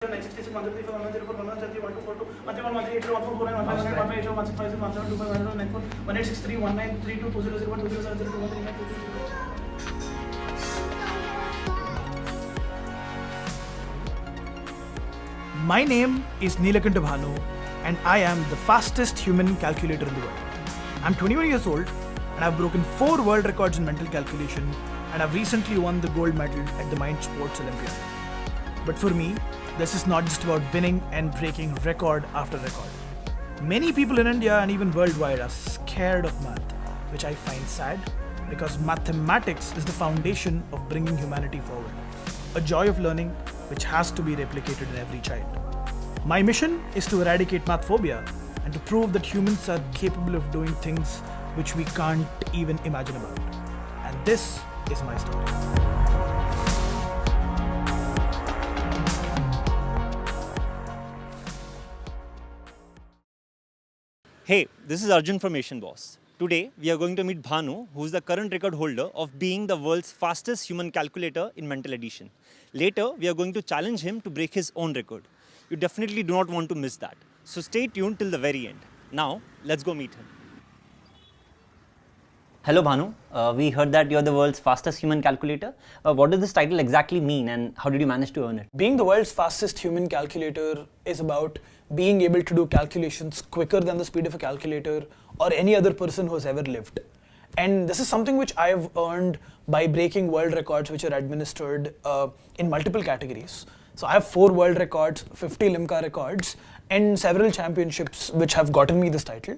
966 134 104 113 142 131 138 149 158 165 167 194 1863 1932 2001 2070 2139. My name is Neelakantha Bhanu and I am the fastest human calculator in the world. I'm 21 years old and I've broken 4 world records in mental calculation and I've recently won the gold medal at the Mind Sports Olympiad. But for me, this is not just about winning and breaking record after record. Many people in India and even worldwide are scared of math, which I find sad because mathematics is the foundation of bringing humanity forward. A joy of learning which has to be replicated in every child. My mission is to eradicate math phobia and to prove that humans are capable of doing things which we can't even imagine about. And this is my story. Hey, this is Arjun from Asian Boss. Today, we are going to meet Bhanu, who is the current record holder of being the world's fastest human calculator in mental addition. Later, we are going to challenge him to break his own record. You definitely do not want to miss that. So stay tuned till the very end. Now, let's go meet him. Hello Bhanu, we heard that you're the world's fastest human calculator. What does this title exactly mean and how did you manage to earn it? Being the world's fastest human calculator is about being able to do calculations quicker than the speed of a calculator or any other person who has ever lived. And this is something which I've earned by breaking world records which are administered in multiple categories. So I have 4 world records, 50 Limca records, and several championships which have gotten me this title.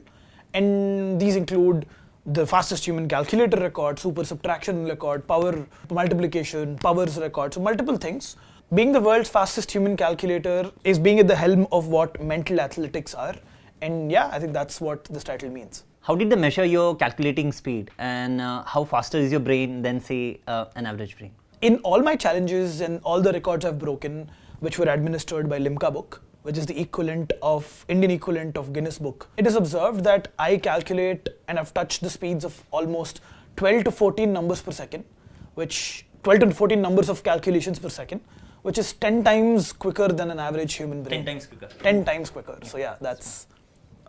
And these include the fastest human calculator record, super subtraction record, power multiplication, powers record, so multiple things. Being the world's fastest human calculator is being at the helm of what mental athletics are. And yeah, I think that's what this title means. How did they measure your calculating speed and how faster is your brain than say an average brain? In all my challenges and all the records I've broken, which were administered by Limca book, which is the Indian equivalent of Guinness book, it is observed that I calculate and have touched the speeds of almost 12 to 14 numbers per second, which 12 to 14 numbers of calculations per second, which is 10 times quicker than an average human brain. 10 times quicker. 10 times quicker. So yeah, that's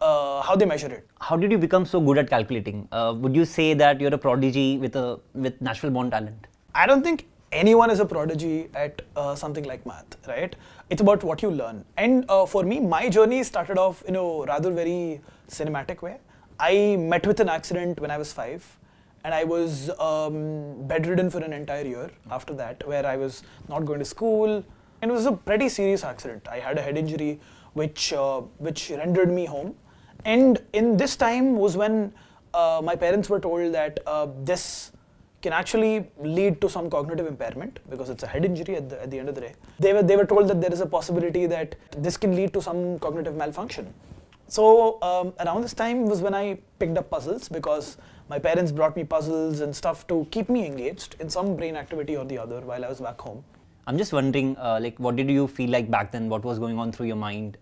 how they measure it. How did you become so good at calculating? Would you say that you're a prodigy with natural born talent? I don't think anyone is a prodigy at something like math, right? It's about what you learn. And for me, my journey started off in a rather very cinematic way. I met with an accident when I was 5 and I was bedridden for an entire year after that, where I was not going to school. And it was a pretty serious accident. I had a head injury which rendered me home. And in this time was when my parents were told that this can actually lead to some cognitive impairment because it's a head injury at the end of the day. They were told that there is a possibility that this can lead to some cognitive malfunction. So around this time was when I picked up puzzles because my parents brought me puzzles and stuff to keep me engaged in some brain activity or the other while I was back home. I'm just wondering, what did you feel like back then? What was going on through your mind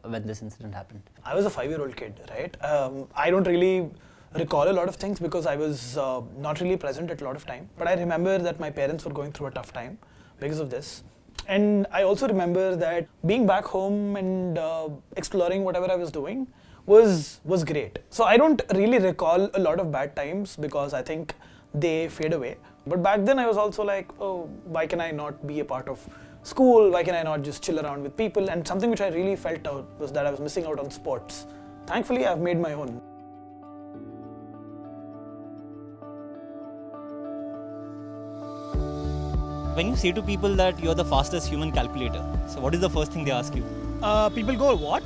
when this incident happened? I was a 5-year-old kid, right? I don't really recall a lot of things because I was not really present at a lot of time. But I remember that my parents were going through a tough time because of this. And I also remember that being back home and exploring whatever I was doing was great. So I don't really recall a lot of bad times because I think they fade away. But back then I was also like, oh, why can I not be a part of school? Why can I not just chill around with people? And something which I really felt out was that I was missing out on sports. Thankfully, I've made my own. When you say to people that you're the fastest human calculator, so what is the first thing they ask you? People go, what?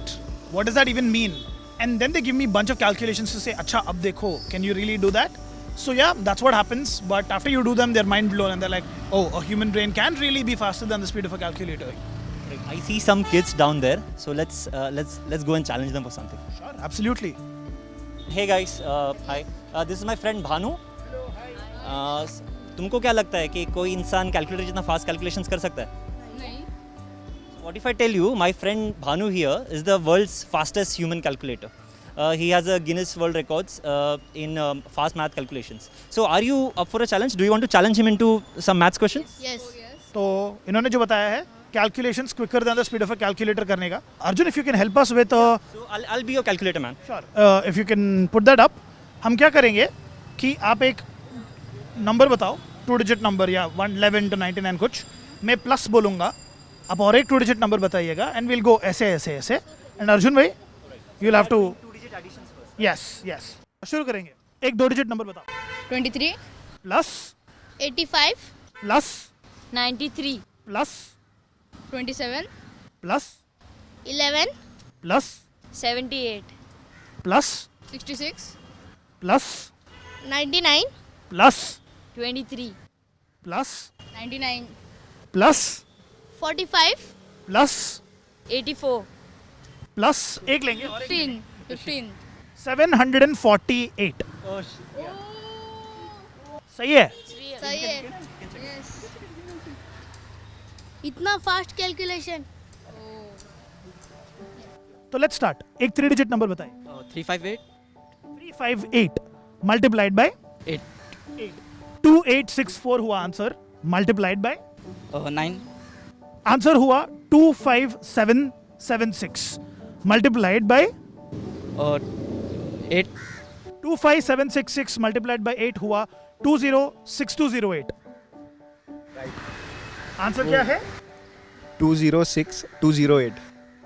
What does that even mean? And then they give me a bunch of calculations to say, acha, ab dekho, can you really do that? So yeah, that's what happens. But after you do them, they're mind blown and they're like, oh, a human brain can really be faster than the speed of a calculator. I see some kids down there, so let's go and challenge them for something. Sure, absolutely. Hey guys, hi. This is my friend Bhanu. Hello, hi. तुमको क्या लगता है कि कोई इंसान calculator जितना fast calculations कर सकता है? नहीं. What if I tell you my friend Bhanu here is the world's fastest human calculator? He has a Guinness World Records in fast math calculations. So are you up for a challenge? Do you want to challenge him into some maths questions? Yes. तो इन्होंने जो बताया है calculations quicker than the speed of a calculator करने का. Arjun, if you can help us with So I'll be your calculator man. sure. If you can put that up, हम क्या करेंगे कि आप एक नंबर बताओ, 2 digit नंबर या 11 to 99 कुछ, मैं प्लस बोलूँगा, आप और एक 2 digit नंबर बताइएगा, and we'll go ऐसे ऐसे ऐसे. And Arjun भाई, you'll have to 2 digit additions first. yes. शुरू करेंगे. एक 2 digit नंबर बताओ. 23, plus 85, plus 93, plus 27, plus 11, plus 78, plus 66, plus 99, plus 23, plus 99, plus 45, plus 84, plus एक लेंगे और 15, 15. 748. सही है. सही है. इतना फास्ट कैलकुलेशन. तो लेट्स स्टार्ट. एक 3 digit नंबर बताइए. 358 358 मल्टीप्लाइड बाय 8 2864 हुआ आंसर. मल्टीप्लाइड बाय 9 आंसर हुआ 25776. मल्टीप्लाइड बाय 8 25766 मल्टीप्लाइड बाय 8 हुआ 206208. आंसर क्या है? 206208.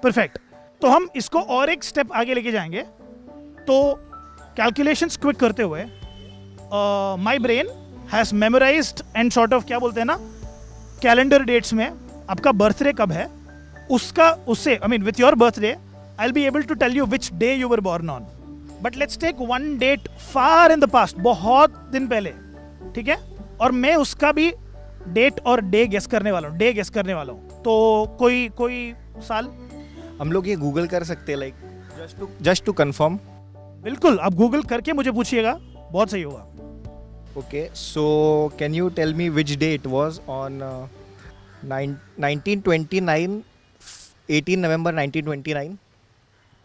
परफेक्ट. तो हम इसको और एक स्टेप आगे लेके जाएंगे. तो कैलकुलेशंस क्विक करते हुए my brain has memorised and sort of क्या बोलते हैं ना, कैलेंडर डेट्स में आपका बर्थडे कब है उसका, उससे I mean with your birthday I will be able to tell you which day you were born on. But let's take one date far in the past, बहुत दिन पहले, ठीक है, और मैं उसका भी डेट और डे गेस करने वाला हूँ. तो कोई साल हम लोग ये गूगल कर सकते हैं, लाइक जस्ट टू कंफर्म. बिल्कुल, आप गूगल करके मुझे पूछिएगा, बहुत सही होगा. Okay, so can you tell me which day it was on 1929, 18 November 1929.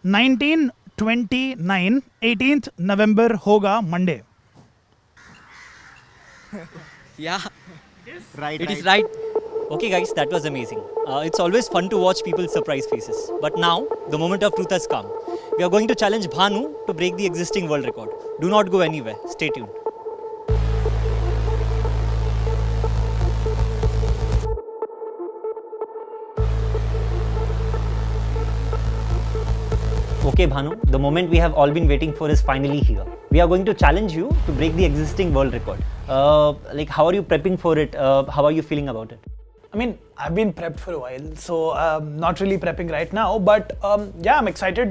1929 18th November होगा Monday. yeah Right. it is right. Okay guys, that was amazing. It's always fun to watch people's surprise faces. But now, the moment of truth has come. We are going to challenge Bhanu to break the existing world record. Do not go anywhere. Stay tuned. Okay Bhanu, the moment we have all been waiting for is finally here. We are going to challenge you to break the existing world record. How are you prepping for it? How are you feeling about it? I mean, I've been prepped for a while, so not really prepping right now, but yeah, I'm excited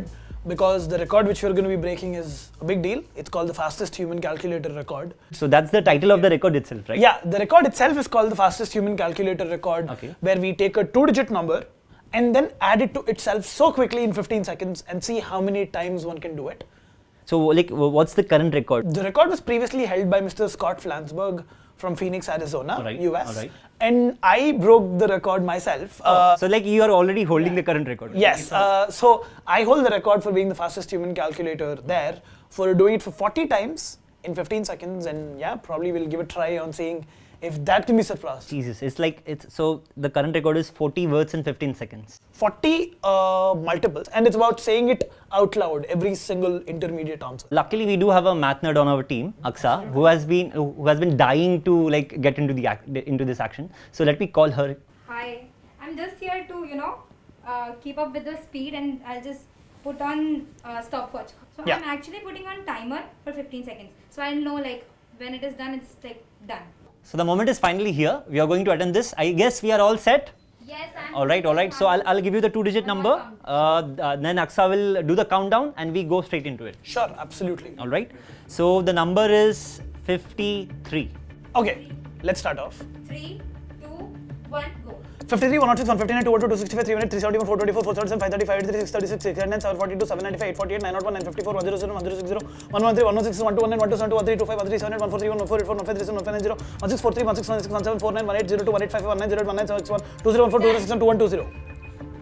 because the record which we're going to be breaking is a big deal. It's called the fastest human calculator record. So that's the title of the record itself, right? Yeah, the record itself is called the fastest human calculator record, Okay. where we take a 2-digit number and then add it to itself so quickly in 15 seconds and see how many times one can do it. So what's the current record? The record was previously held by Mr. Scott Flansburgh from Phoenix, Arizona, Alright, US. alright. And I broke the record myself. So you are already holding the current record. Right? Yes, so I hold the record for being the fastest human calculator there, for doing it for 40 times in 15 seconds, and yeah, probably we'll give a try on seeing if that can be surpassed. Jesus, so the current record is 40 words in 15 seconds. 40 multiples, and it's about saying it out loud, every single intermediate answer. Luckily, we do have a math nerd on our team, Aksa, who has been dying to get into this action. So let me call her. Hi, I'm just here to keep up with the speed, and I'll just put on stopwatch. So Yeah. I'm actually putting on timer for 15 seconds. So I'll know when it is done, it's done. So the moment is finally here. We are going to attend this. I guess we are all set. Yes, I'm. All right. So I'll give you the 2-digit number. Then Aksa will do the countdown, and we go straight into it. Sure, absolutely. All right. So the number is 53. Okay, let's start off. 3, 2, 1, go. 53, 106, 159, 202, 265, 300, 371, 424, 437, 535, 83, 636, 609, 742, 795, 848, 901, 954, 107, 1060, 113, 116, 1219, 127, 132, 25, 137, 143, 144, 145, 147, 144, 1643, 1616, 1749, 1802, 185, 1908, 1971, 2014, 2020,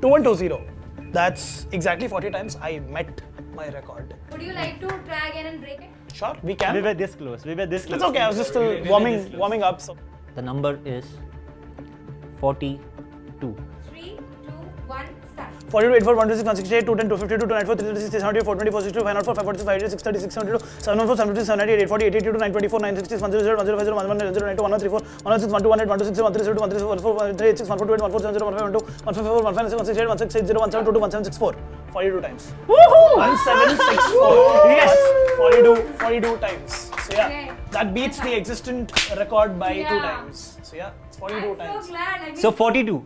2120. That's exactly 40 times I met my record. Would you like to try again and break it? Sure, we We can. were this close. It's okay, I was just still warming up. So. The number is 42. 3, 42, 84, 126, 168, 210, 252, 294, 336, 378, 424, 62, 504, 546, 588, 630, 672, 714, 750, 798, 848, 882, 924, 966, 100, 1050, 1190, 1194, 116, 1218, 126, 137, 137, 138, 141, 140, 140, 154, 156, 168, 167, 168, 42 times. Woohoo! 1764. Yes! 42 times. So yeah, Okay. that beats the existent record by 2 Yeah. times. So yeah, it's 42 I'm times. so glad. I mean, So 42.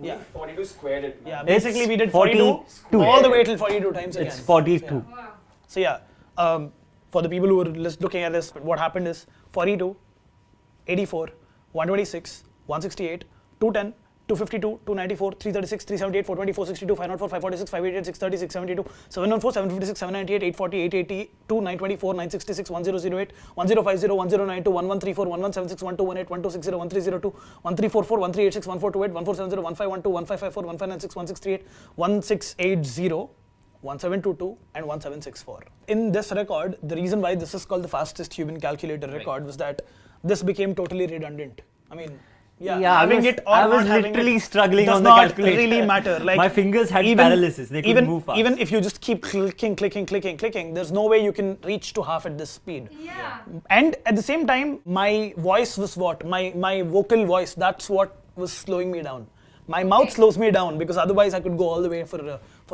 Yeah. 42 squared it. Yeah, basically It's we did 42 42 all the way till 42 times again. It's 42. wow. So yeah, for the people who are looking at this, what happened is 42, 84, 126, 168, 210, 252, 294, 336, 378, 424, 62, 504, 546, 588, 630, 672, 714, 756, 798, 840, 880, 924, 966, 1008, 1050, 1092, 1134, 1176, 1218, 1260, 1302, 1344, 1386, 1428, 1470, 1512, 1554, 1596, 1638, 1680, 1722 and 1764. In this record, the reason why this is called the fastest human calculator record was that this became totally redundant. I mean, having it or I was not having literally it struggling does on the not calculator. really matter. Like My fingers had paralysis. They couldn't move fast. Even if you just keep clicking, there's no way you can reach to half at this speed. Yeah. And at the same time, my voice was what? My vocal voice, that's what was slowing me down. My mouth slows me down because otherwise I could go all the way for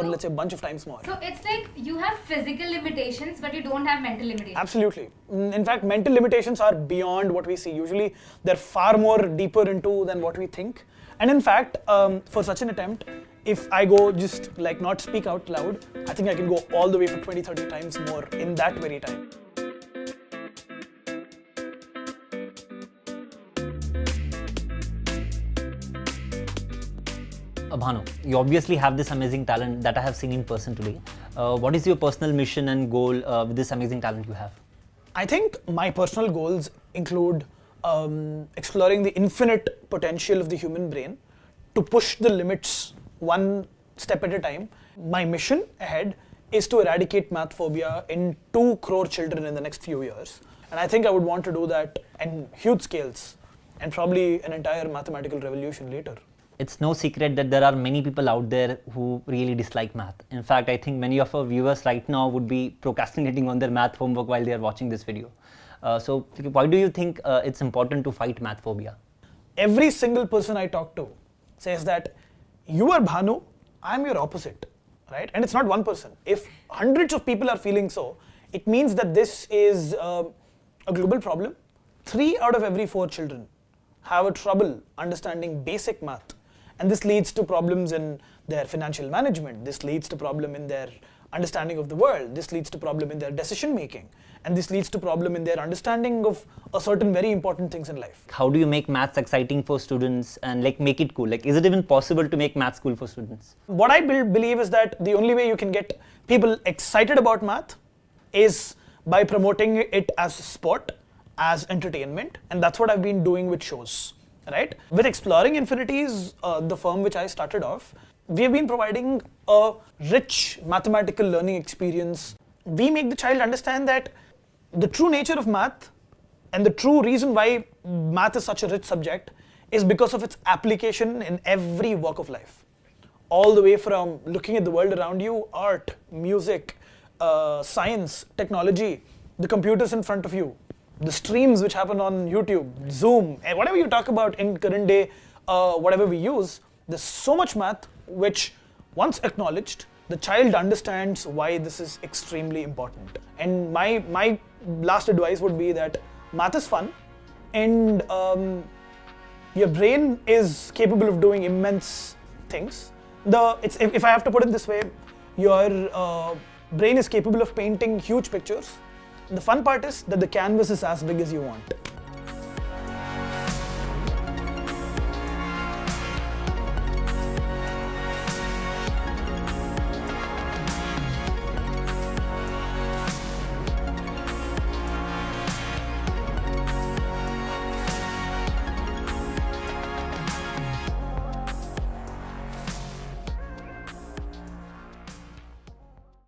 let's say a bunch of times more. So it's like you have physical limitations, but you don't have mental limitations. Absolutely. In fact, mental limitations are beyond what we see. Usually, they're far more deeper into than what we think. And in fact, for such an attempt, if I go just like not speak out loud, I think I can go all the way for 20, 30 times more in that very time. Bhanu, you obviously have this amazing talent that I have seen in person today. What is your personal mission and goal with this amazing talent you have? I think my personal goals include exploring the infinite potential of the human brain to push the limits one step at a time. My mission ahead is to eradicate math phobia in 2 crore children in the next few years. And I think I would want to do that in huge scales and probably an entire mathematical revolution later. It's no secret that there are many people out there who really dislike math. In fact, I think many of our viewers right now would be procrastinating on their math homework while they are watching this video. So why do you think it's important to fight math phobia? Every single person I talk to says that you are Bhanu, I'm your opposite, right? And it's not one person. If hundreds of people are feeling so, it means that this is a global problem. 3 out of every 4 children have a trouble understanding basic math. And this leads to problems in their financial management. This leads to problem in their understanding of the world. This leads to problem in their decision making. And this leads to problem in their understanding of a certain very important things in life. How do you make maths exciting for students and like make it cool? Like, is it even possible to make maths cool for students? What I believe is that the only way you can get people excited about math is by promoting it as a sport, as entertainment. And that's what I've been doing with shows. Right? With Exploring Infinities, the firm which I started off, we have been providing a rich mathematical learning experience. We make the child understand that the true nature of math and the true reason why math is such a rich subject is because of its application in every walk of life. All the way from looking at the world around you, art, music, science, technology, the computers in front of you, the streams which happen on YouTube, Zoom, and whatever you talk about in current day, whatever we use, there's so much math which, once acknowledged, the child understands why this is extremely important. And my last advice would be that math is fun, and your brain is capable of doing immense things. If I have to put it this way, your brain is capable of painting huge pictures. The fun part is that the canvas is as big as you want.